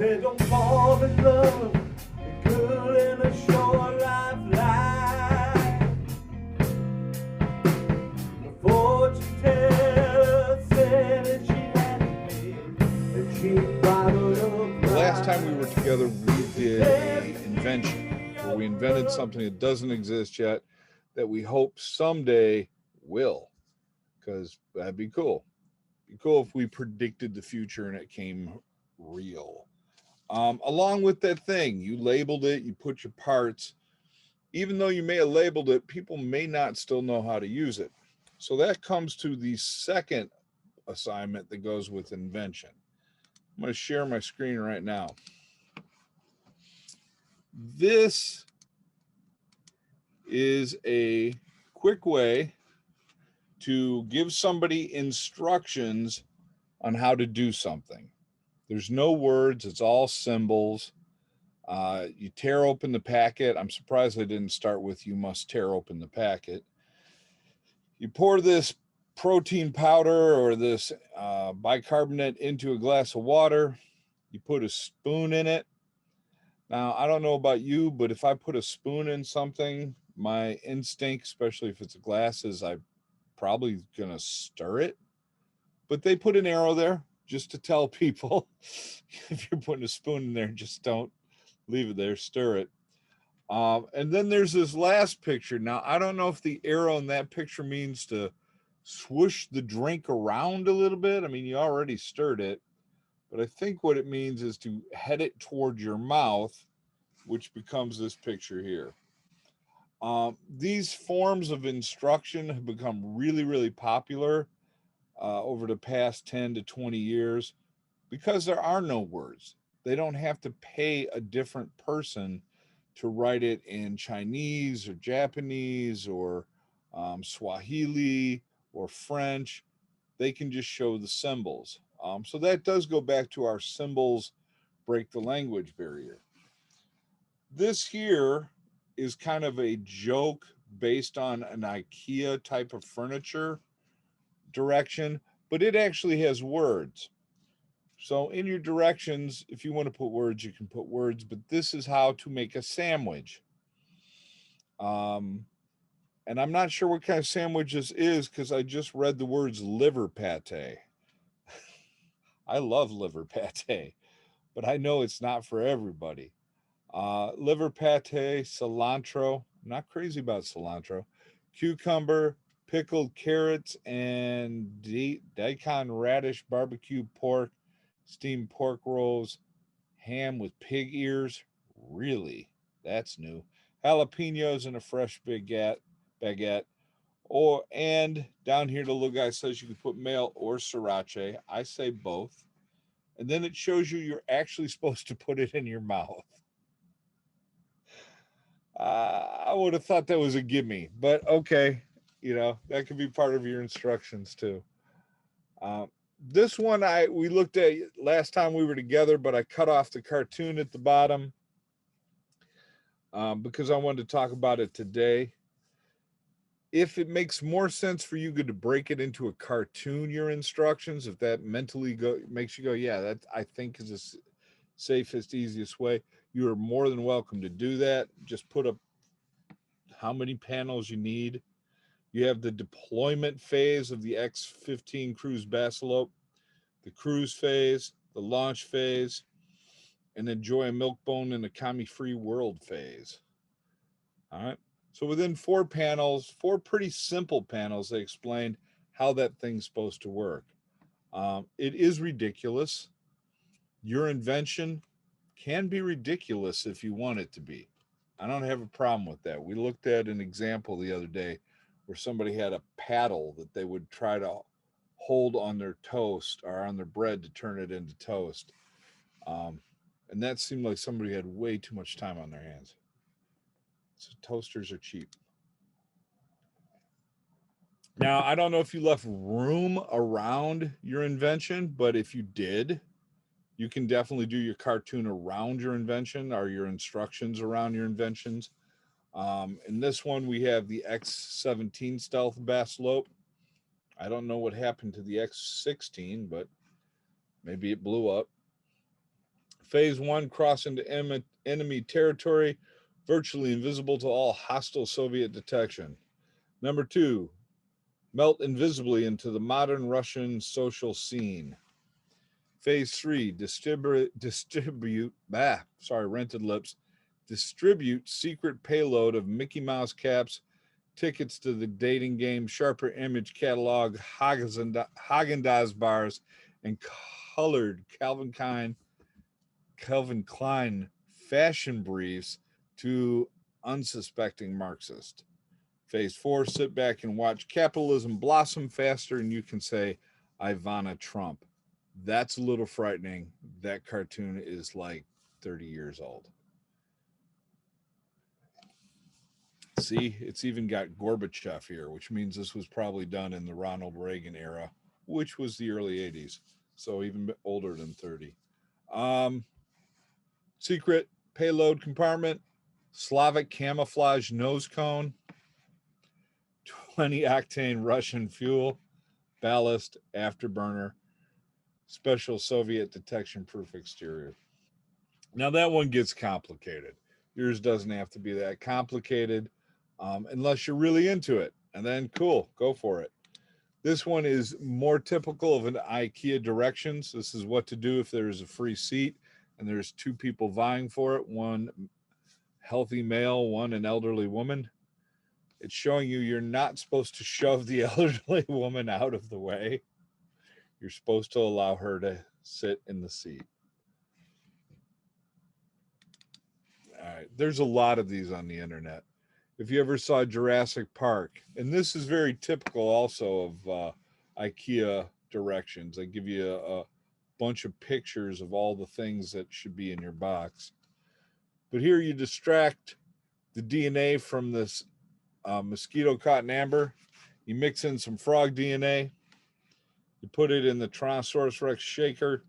Said don't fall in love, a girl in a short lifeline. The fortune teller said that she had made a cheap bottle of The last time we were together, we did an invention where we invented something that doesn't exist yet that we hope someday will, because that'd be cool. Be cool if we predicted the future and it came real. Along with that thing, you labeled it, you put your parts. Even though you may have labeled it, people may not still know how to use it. So that comes to the second assignment that goes with invention. I'm going to share my screen right now. This is a quick way to give somebody instructions on how to do something. There's no words, it's all symbols. You tear open the packet. I'm surprised I didn't start with you must tear open the packet. You pour this protein powder or this bicarbonate into a glass of water. You put a spoon in it. Now, I don't know about you, but if I put a spoon in something, my instinct, especially if it's a glass, is I'm probably going to stir it. But they put an arrow there just to tell people if you're putting a spoon in there, just don't leave it there, stir it. And then there's this last picture. Now, I don't know if the arrow in that picture means to swoosh the drink around a little bit. I mean, you already stirred it, but I think what it means is to head it towards your mouth, which becomes this picture here. These forms of instruction have become really, really popular over the past 10 to 20 years because there are no words. They don't have to pay a different person to write it in Chinese or Japanese or Swahili or French. They can just show the symbols. So that does go back to our symbols break the language barrier. This here is kind of a joke based on an IKEA type of furniture direction, but it actually has words. So in your directions, if you want to put words, you can put words, but this is how to make a sandwich. And I'm not sure what kind of sandwich this is because I just read the words liver pate. I love liver pate, but I know it's not for everybody. Liver pate, cilantro. I'm not crazy about cilantro. Cucumber, pickled carrots, and daikon radish, barbecue pork, steamed pork rolls, ham with pig ears. Really? That's new. Jalapenos and a fresh baguette. And down here the little guy says you can put male or sriracha. I say both. And then it shows you you're actually supposed to put it in your mouth. I would have thought that was a gimme, but okay, that could be part of your instructions too. Uh, this one we looked at last time we were together, but I cut off the cartoon at the bottom because I wanted to talk about it today. If it makes more sense for you to break it into a cartoon, your instructions, if that mentally makes you go, yeah, that I think is the safest, easiest way, you are more than welcome to do that. Just put up how many panels you need. You have the deployment phase of the X-15 cruise Vaulato, the cruise phase, the launch phase, and enjoy a milk bone in a commie-free world phase. All right. So within 4 panels, 4 pretty simple panels, they explained how that thing's supposed to work. It is ridiculous. Your invention can be ridiculous if you want it to be. I don't have a problem with that. We looked at an example the other day where somebody had a paddle that they would try to hold on their toast or on their bread to turn it into toast. And that seemed like somebody had way too much time on their hands. So toasters are cheap. Now, I don't know if you left room around your invention, but if you did, you can definitely do your cartoon around your invention or your instructions around your inventions. In this one, we have the X-17 stealth Vaulato. I don't know what happened to the X-16, but maybe it blew up. Phase 1, cross into enemy territory, virtually invisible to all hostile Soviet detection. Number 2, melt invisibly into the modern Russian social scene. Phase 3, rented lips, distribute secret payload of Mickey Mouse caps, tickets to the dating game, sharper image catalog, Haagen-Dazs bars, and colored Calvin Klein fashion briefs to unsuspecting Marxists. Phase 4, sit back and watch capitalism blossom faster, and you can say, Ivana Trump. That's a little frightening. That cartoon is like 30 years old. See, it's even got Gorbachev here, which means this was probably done in the Ronald Reagan era, which was the early 80s. So even older than 30. Secret payload compartment, Slavic camouflage nose cone, 20 octane Russian fuel, ballast, afterburner, special Soviet detection proof exterior. Now that one gets complicated. Yours doesn't have to be that complicated unless you're really into it. And then cool, go for it. This one is more typical of an IKEA directions. This is what to do if there is a free seat and there's two people vying for it, one healthy male, one an elderly woman. It's showing you you're not supposed to shove the elderly woman out of the way. You're supposed to allow her to sit in the seat. All right, there's a lot of these on the internet. If you ever saw Jurassic Park, and this is very typical also of IKEA directions, they give you a bunch of pictures of all the things that should be in your box. But here you distract the DNA from this mosquito cotton amber. You mix in some frog DNA. You put it in the Tyrannosaurus Rex shaker.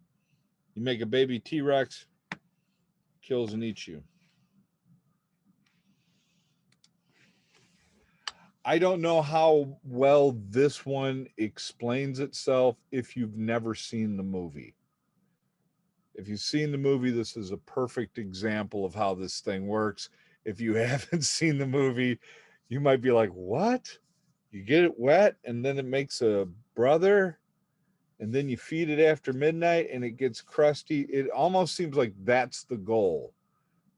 You make a baby T-Rex. Kills and eats you. I don't know how well this one explains itself if you've never seen the movie. If you've seen the movie, this is a perfect example of how this thing works. If you haven't seen the movie, you might be like, what? You get it wet and then it makes a brother and then you feed it after midnight and it gets crusty. It almost seems like that's the goal.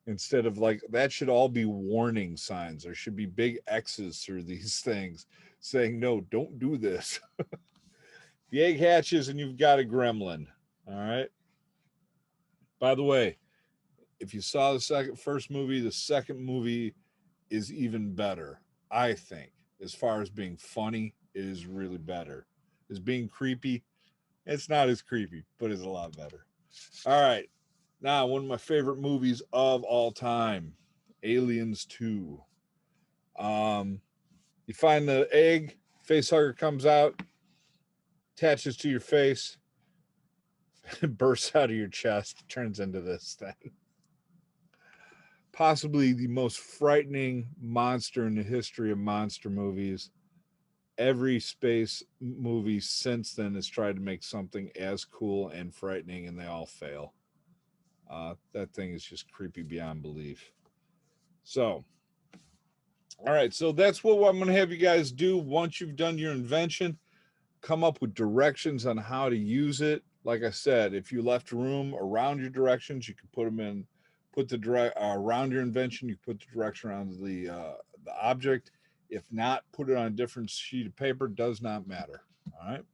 Instead of like, that should all be warning signs. There should be big X's through these things saying, no, don't do this. The egg hatches and you've got a gremlin. All right. By the way, if you saw the first movie, the second movie is even better, I think. As far as being funny, it is really better. As being creepy, it's not as creepy, but it's a lot better. All right. Now, one of my favorite movies of all time, Aliens 2. You find the egg, facehugger comes out, attaches to your face, bursts out of your chest, turns into this thing. Possibly the most frightening monster in the history of monster movies. Every space movie since then has tried to make something as cool and frightening, and they all fail. That thing is just creepy beyond belief. So, all right, so that's what I'm going to have you guys do once you've done your invention. Come up with directions on how to use it. Like I said, if you left room around your directions, you can put them in. Put the around your invention. You put the direction around the object. If not, put it on a different sheet of paper. Does not matter. All right.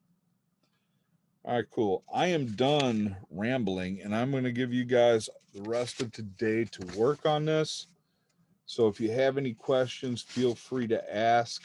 All right, cool. I am done rambling, and I'm going to give you guys the rest of today to work on this. So if you have any questions, feel free to ask.